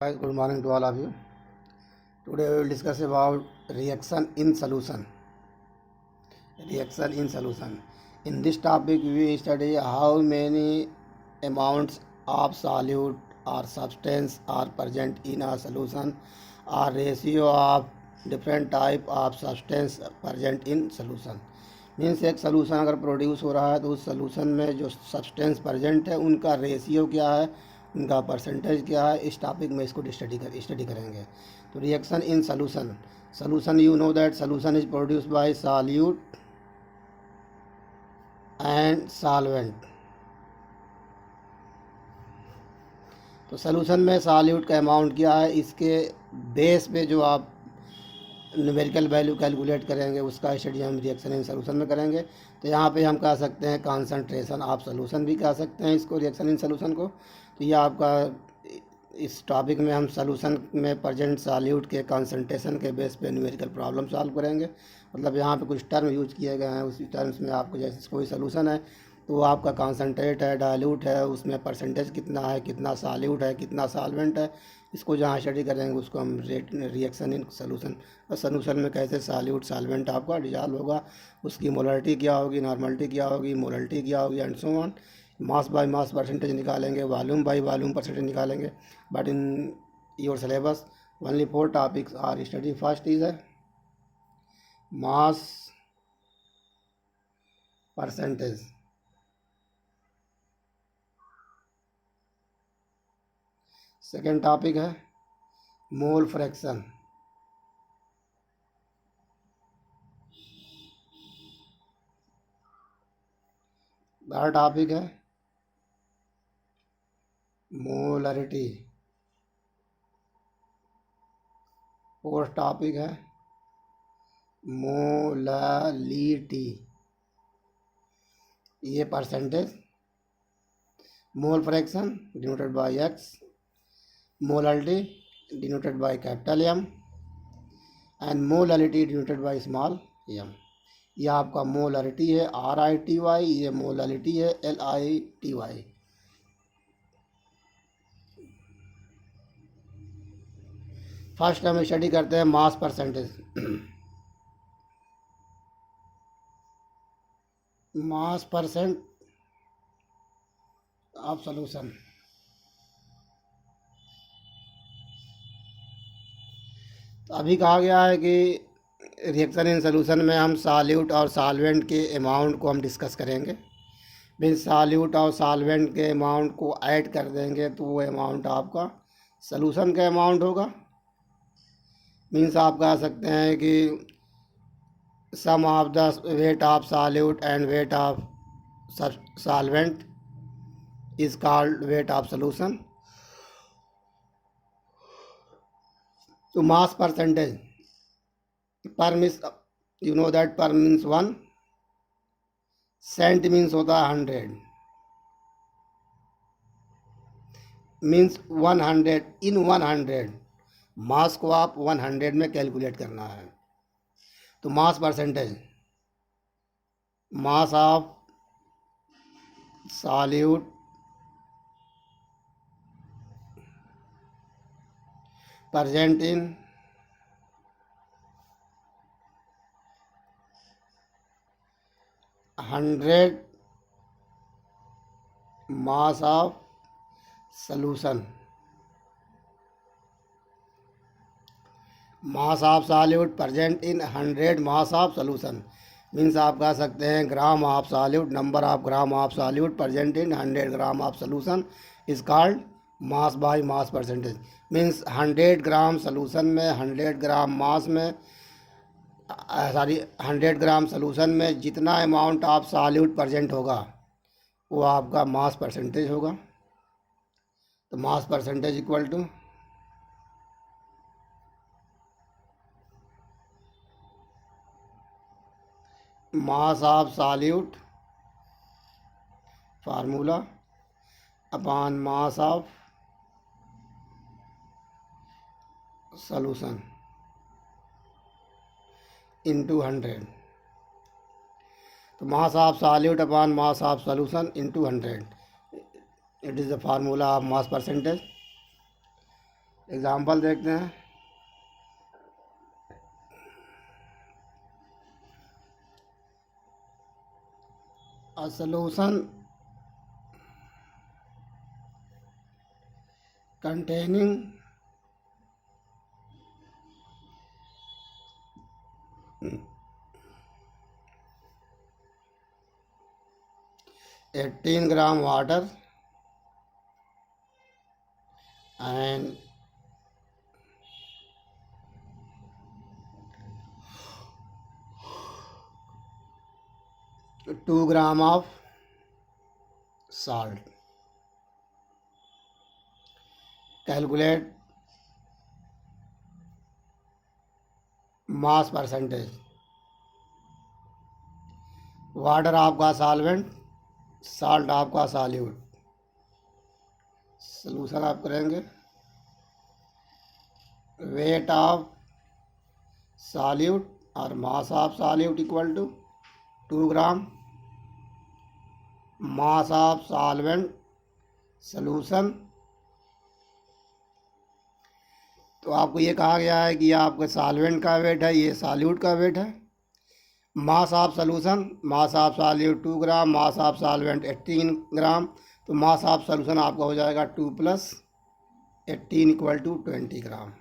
Guys, good morning to all of you. Today we will discuss about reaction in solution. Reaction in solution. In this topic, we study how many amounts of solute or substance are present in a solution, or ratio of different type of substance present in solution. Means एक solution अगर produce हो रहा है तो उस solution में जो substance present है उनका रेशियो क्या है, उनका परसेंटेज क्या है, इस टॉपिक में इसको स्टडी करेंगे। तो reaction in solution you know that solution is produced by solute and solvent. तो सोल्यूशन में सॉल्यूट का अमाउंट क्या है, इसके बेस पे जो आप न्यूमेरिकल वैल्यू कैलकुलेट करेंगे उसका स्टडी हम रिएक्शन इन सोल्यूशन में करेंगे। तो यहाँ पे हम कह सकते हैं कॉन्सेंट्रेशन ऑफ सोल्यूशन भी कह सकते हैं इसको, रिएक्शन इन सोल्यूशन को। तो ये आपका इस टॉपिक में हम सोल्यूशन में प्रेजेंट सॉल्यूट के कॉन्सेंट्रेशन के बेस पे न्यूमेरिकल प्रॉब्लम सॉल्व करेंगे। मतलब यहाँ पे कुछ टर्म यूज किए गए हैं, उसी टर्म्स में आपको जैसे कोई सोल्यूशन है तो आपका कॉन्सेंट्रेट है, डाइल्यूट है, उसमें परसेंटेज कितना है, कितना सॉल्यूट है, कितना सॉल्वेंट है, इसको जहाँ स्टडी करेंगे उसको हम रिएक्शन इन सोल्यूशन। और सोल्यूशन में कैसे सॉल्यूट सॉल्वेंट आपका डिजॉल्व होगा, उसकी मोलरिटी क्या होगी, नॉर्मलिटी क्या होगी, मोलरिटी क्या होगी, and so on. Mass by mass percentage निकालेंगे, वॉल्यूम बाय वॉल्यूम परसेंटेज निकालेंगे। But in your syllabus only 4 topics are study. First is है मास परसेंटेज, सेकेंड टॉपिक है मोल फ्रैक्शन, थर्ड टॉपिक है molarity, fourth topic है molality, ये percentage. Mole fraction denoted by X, molarity denoted by capital M, and molality denoted by small M. ये आपका molarity है RITY, ये molality है LITY। First हम स्टडी करते हैं mass percentage. Mass percent of solution. तो अभी कहा गया है कि रिएक्शन इन सोल्यूशन में हम सॉल्यूट और सॉल्वेंट के अमाउंट को हम डिस्कस करेंगे। मीन्स सॉल्यूट और सॉल्वेंट के अमाउंट को ऐड कर देंगे तो वो अमाउंट आपका सोल्यूशन का अमाउंट होगा। मीन्स आप कह सकते हैं कि sum of the weight of solute and weight of solvent is called weight of solution. तो mass percentage per means you know that per means 1, cent means होता है 100, मीन्स 100 इन 100। मास को आप 100 में कैलकुलेट करना है। तो mass percentage, mass of solute present in 100 mass of solution। Mass of solute present in 100 mass of solution. Means आप कह सकते हैं gram of solute, number of gram of solute present in 100 gram of solution is called mass by mass percentage. Means 100 gram solution में 100 ग्राम मास में 100 ग्राम solution में जितना amount of solute present होगा वो आपका मास परसेंटेज होगा। तो mass percentage equal to mass of solute formula upon mass of solution into 100। तो mass of solute upon mass of solution into 100, it is the formula of mass percentage. Example देखते हैं। A solution containing 18 gram water and 2 gram of salt. Calculate mass percentage. Water आपका solvent, salt आपका solute. Solution आप करेंगे weight of solute और mass of solute equal to 2 gram, mass of solvent solution. तो आपको ये कहा गया है कि आपका सॉल्वेंट का वेट है, ये सॉल्यूट का वेट है। मास of solution, mass of solute 2 gram, mass of solvent 18 ग्राम। तो मास ऑफ सॉल्यूशन आपका हो जाएगा 2 + 18 इक्वल टू 20 ग्राम।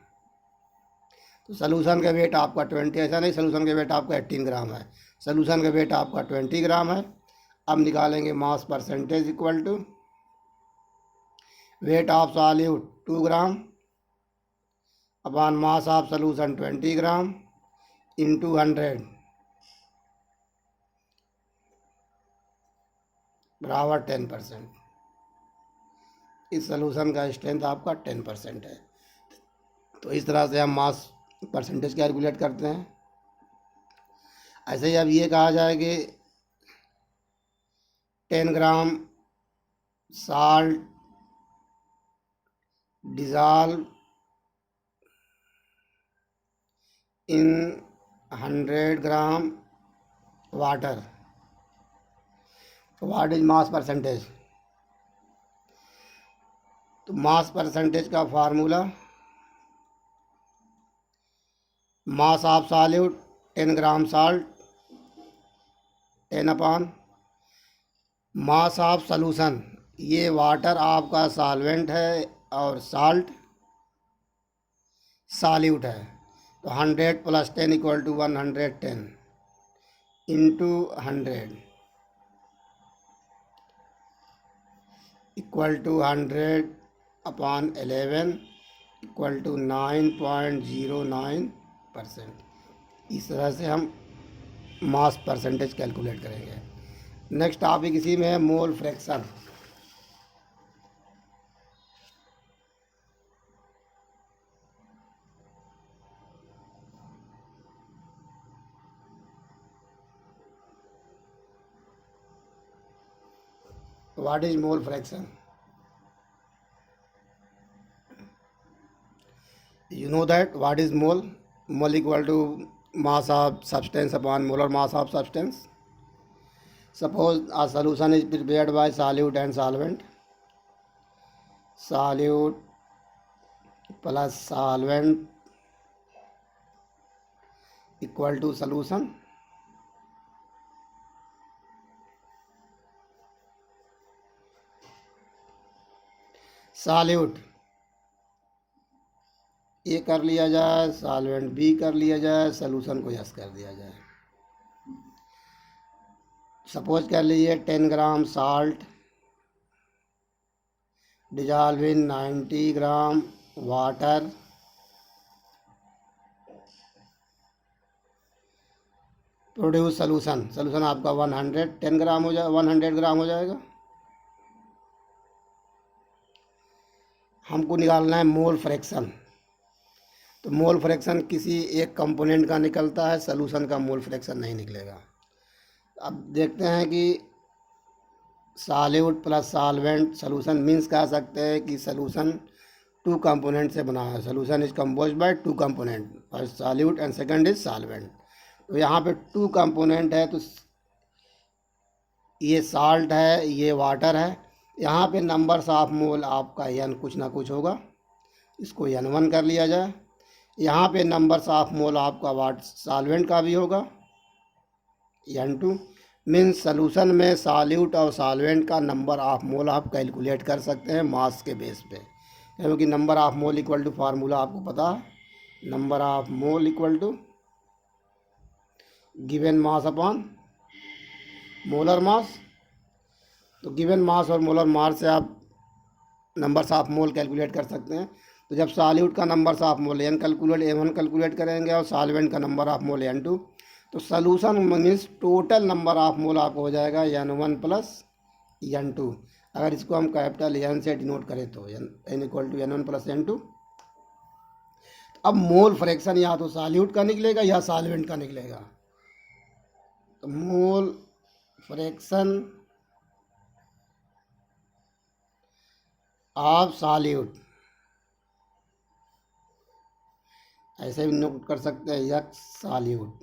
तो सॉल्यूशन का वेट आपका 20, ऐसा नहीं सॉल्यूशन का वेट आपका 18 ग्राम है, सॉल्यूशन का वेट आपका 20 ग्राम है। अब निकालेंगे mass percentage equal to weight of solute 2 gram upon mass of solution 20 gram into 100 बराबर 10%। इस सॉल्यूशन का स्ट्रेंथ आपका 10% है। तो इस तरह से हम मास परसेंटेज कैलकुलेट करते हैं। ऐसे ही अब ये कहा जाए कि 10 gram salt dissolve in 100 gram water. What is mass percentage? तो मास परसेंटेज का formula mass of solute 10 gram salt 10 upon mass of solution, ये वाटर आपका सॉल्वेंट है और साल्ट सॉल्यूट है। तो 100 + 10 equal to 110 into 100 equal to 100 upon 11 equal to 9.09%। इस तरह से हम मास परसेंटेज कैलकुलेट करेंगे। नेक्स्ट टॉपिक इसी में है mole fraction. What is mole fraction? You know that what is mole? Mole equal to mass of substance upon molar mass of substance. Suppose a solution is prepared by solute and solvent. Solute plus solvent equal to solution. Solute ए कर लिया जाए, solvent B कर लिया जाए, solution को yes कर दिया जाए। सपोज कर लीजिए 10 gram salt dissolve in 90 gram water produce solution. Solution आपका 110 ग्राम हो जाए 100 ग्राम हो जाएगा। हमको निकालना है मोल फ्रैक्शन। तो मोल फ्रैक्शन किसी एक कंपोनेंट का निकलता है, सॉल्यूशन का मोल फ्रैक्शन नहीं निकलेगा। अब देखते हैं कि solute plus solvent solution means कह सकते हैं कि सॉल्यूशन 2 कंपोनेंट से बना है। Solution is composed bye 2 component, first solute and second is solvent. तो यहाँ पे 2 कंपोनेंट है, तो ये साल्ट है, ये वाटर है। यहाँ पे नंबर्स ऑफ मोल आपका n कुछ ना कुछ होगा। इसको N1 कर लिया जाए। यहाँ पे नंबर्स ऑफ मोल आपका वाट सॉल्वेंट का भी होगा N2। मीन्स सॉल्यूशन में सॉल्यूट और सॉल्वेंट का नंबर ऑफ मोल आप कैलकुलेट कर सकते हैं मास के बेस पे, क्योंकि number of mole equal to formula आपको पता है, number of mole equal to given mass upon molar mass. तो गिवन मास और मोलर मास से आप नंबर्स ऑफ मोल कैलकुलेट कर सकते हैं। तो जब सॉल्यूट का numbers of mole N1 calculate करेंगे और सॉल्वेंट का नंबर ऑफ मोल N2, तो solution means total number of मोल आपको हो जाएगा N1 प्लस N2। अगर इसको हम कैपिटल N से डिनोट करें तो N equal to N1 plus N2। अब मोल फ्रैक्शन या तो सॉल्यूट का निकलेगा या सॉल्वेंट का निकलेगा। तो मोल फ्रैक्शन ऑफ सॉल्यूट ऐसे भी नोट कर सकते हैं, x solute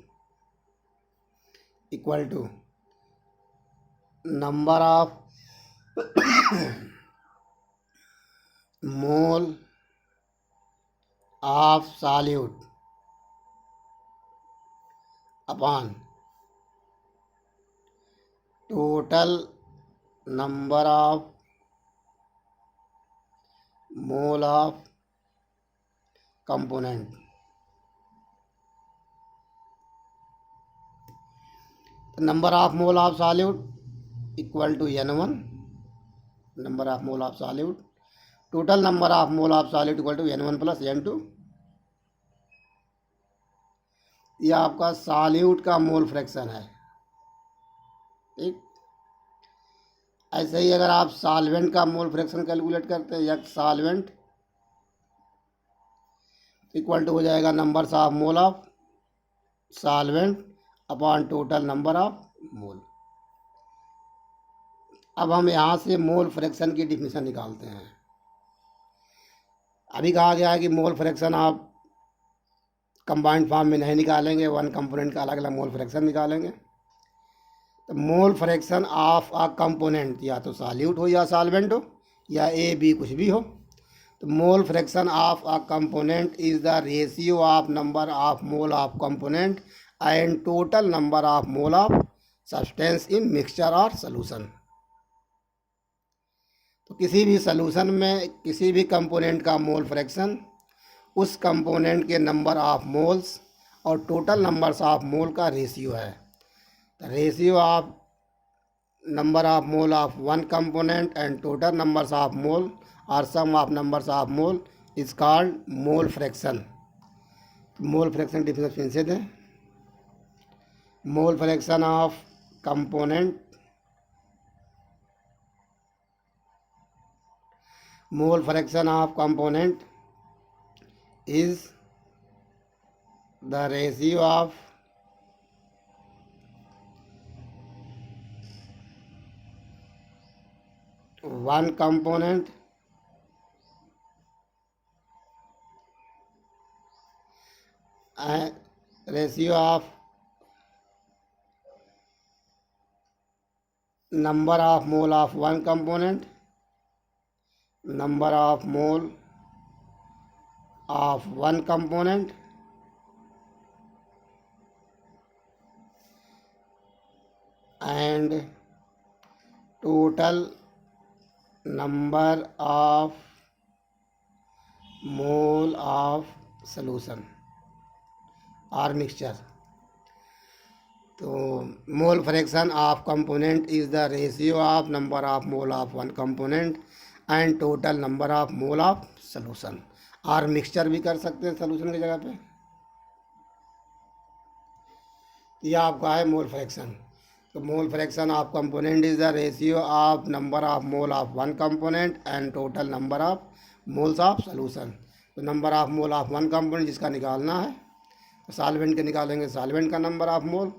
equal to number of mole of solute upon total number of mole of component. Number of mole of solute equal to N1, number of mole of solute, total number of mole of solute equal to N1 plus N2। यह आपका solute का mole fraction है, ठीक। ऐसे ही अगर आप solvent का mole fraction calculate करते हैं, यक्स सॉल्वेंट इक्वल टू हो जाएगा numbers of mole of solvent upon total number of मोल। अब हम यहाँ से मोल फ्रैक्शन की डिफिनीशन निकालते हैं। अभी कहा गया है कि मोल फ्रैक्शन आप कंबाइंड फॉर्म में नहीं निकालेंगे, वन कंपोनेंट का अलग अलग मोल फ्रैक्शन निकालेंगे। तो mole fraction of a component या तो सॉल्यूट हो या सॉल्वेंट हो या ए बी कुछ भी हो। तो mole fraction of a component is the ratio of number of mole of component and total number of mole of substance in mixture और सॉल्यूशन। तो किसी भी सॉल्यूशन में किसी भी कंपोनेंट का मोल फ्रैक्शन उस कंपोनेंट के नंबर ऑफ मोल्स और टोटल नंबर्स ऑफ मोल का रेशियो है। The ratio of number of mole of one component and total numbers of mole or sum of numbers of mole is called mole fraction. Mole fraction definition फिर से दें। Mole fraction of component, mole fraction of component is the ratio of one component and ratio of number of mole of one component, number of mole of one component and total number of mole of solution or mixture. तो mole fraction of component is the ratio of number of mole of one component and total number of mole of solution, और mixture भी कर सकते हैं solution की जगह पे। यह आपका है मोल फ्रैक्शन। तो mole fraction of component is the ratio of number of mole of one component and total number of moles of solution. तो number of mole of one component जिसका निकालना है, तो सॉल्वेंट के निकालेंगे सॉल्वेंट का number of mole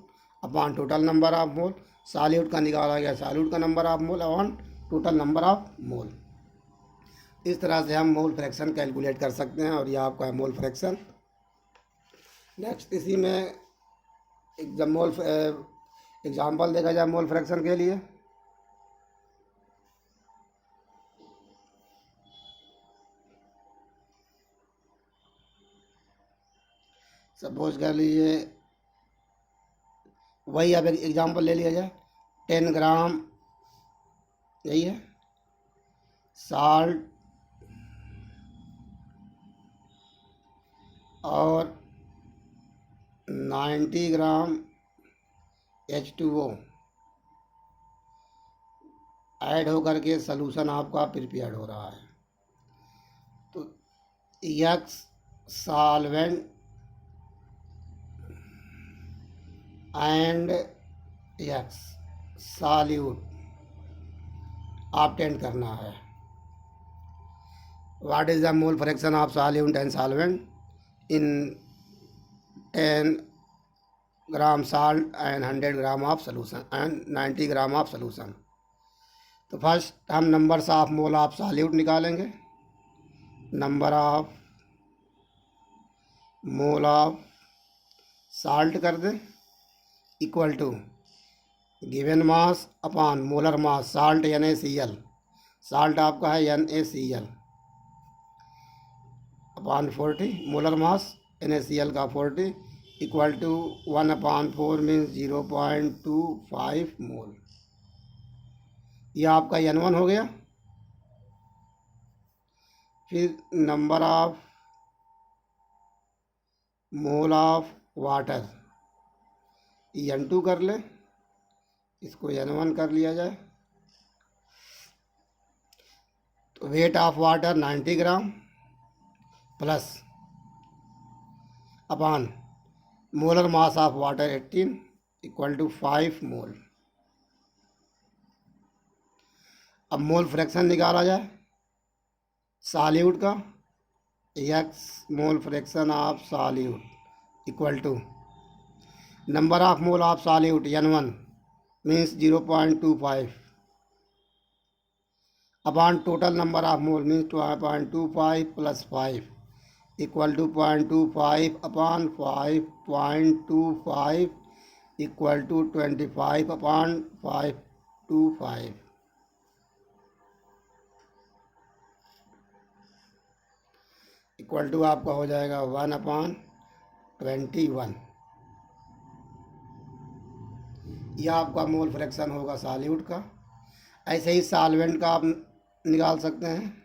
upon total number of mole, solute का निकाला गया सॉल्यूट का number of mole upon total number of mole. इस तरह से हम मोल फ्रैक्शन कैलकुलेट कर सकते हैं, और यह आपका है मोल फ्रैक्शन। नेक्स्ट इसी में एग्जाम्पल देखा जाए मोल फ्रैक्शन के लिए। सपोज कर लीजिए, वही अब एक एग्जाम्पल ले लिया जाए, 10 ग्राम, यही है, साल्ट और 90 ग्राम H2O ऐड होकर के सलूशन आपका प्रिपेयर्ड हो रहा है। तो X solvent and X solute obtain करना है। What is the mole fraction of solute and solvent in 10 gram salt and 100 gram of solution and 90 gram of solution. तो फर्स्ट हम numbers of mole of solute निकालेंगे, number of mole of salt कर दें equal to given mass upon molar mass, salt NaCl, salt आपका है NaCl upon 40, molar mass NaCl का 40 equal to 1/4 means 0.25 मोल। यह आपका N1 हो गया। फिर number of mole of water N2 कर ले, इसको N1 कर लिया जाए। तो weight of water 90 gram plus upon molar mass of water 18 equal to 5 mole. अब मोल फ्रैक्शन निकाला जाए सॉल्यूट का, x mole fraction of solute equal to number of mole of solute N1 means 0.25 upon total number of mole means 0.25 plus 5 equal to 0.25 upon 5.25 equal to 25 upon 525 equal to आपका हो जाएगा 1/21। यह आपका mole fraction होगा solute का। ऐसे ही solvent का आप निकाल सकते हैं,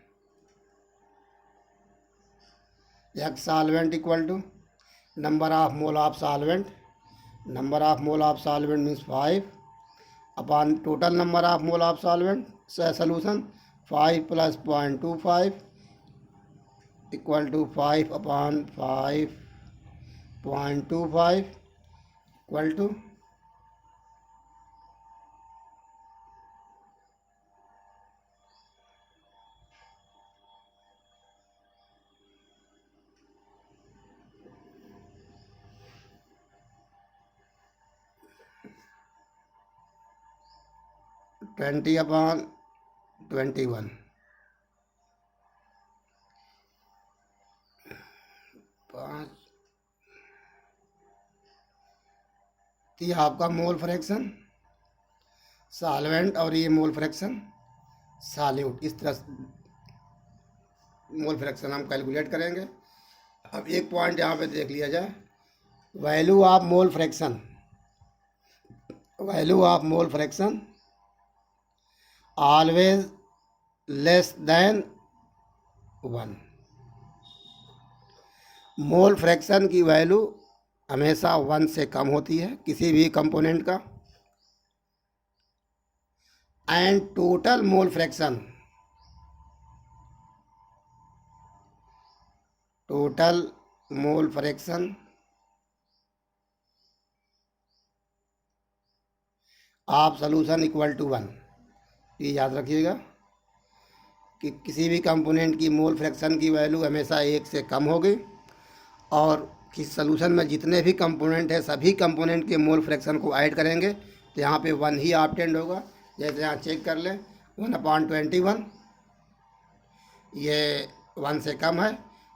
x solvent equal to number of mole of solvent, number of mole of solvent means 5 upon total number of mole of solvent solution 5 plus 0.25 equal to 5 upon 5.25 equal to 20/21। ये आपका mole fraction solvent और ये mole fraction solute, इस तरह mole fraction हम calculate करेंगे। अब एक पॉइंट यहाँ पे देख लिया जाए, value of mole fraction, value of mole fraction always less than 1। Mole fraction की वैल्यू हमेशा 1 से कम होती है किसी भी कंपोनेंट का। And total mole fraction, total mole fraction of solution equal to 1। ये याद रखिएगा कि किसी भी कंपोनेंट की मोल फ्रैक्शन की वैल्यू हमेशा 1 से कम होगी, और किस सॉल्यूशन में जितने भी कंपोनेंट है सभी कंपोनेंट के मोल फ्रैक्शन को ऐड करेंगे तो यहाँ पे 1 ही ऑब्टेंड होगा। जैसे यहाँ चेक कर लें 1/21, ये 1 से कम है,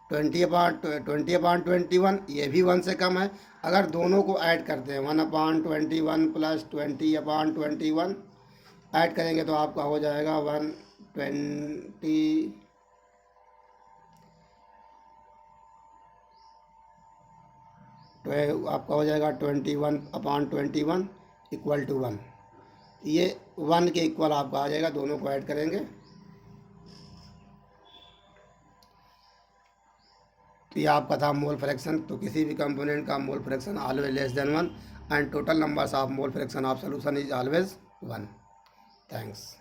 20/21 ये भी 1 से कम है। अगर दोनों को ऐड करते हैं 1/21 प्लस 20/21 ऐड करेंगे तो आपका हो जाएगा 120, तो आपका हो जाएगा 21/21 इक्वल टू 1। ये 1 के इक्वल आपका आ जाएगा, दोनों को ऐड करेंगे तो ये आपका था मोल फ्रैक्शन। तो किसी भी कंपोनेंट का mole fraction always less than 1 and total numbers of mole fraction of solution is always 1। Thanks.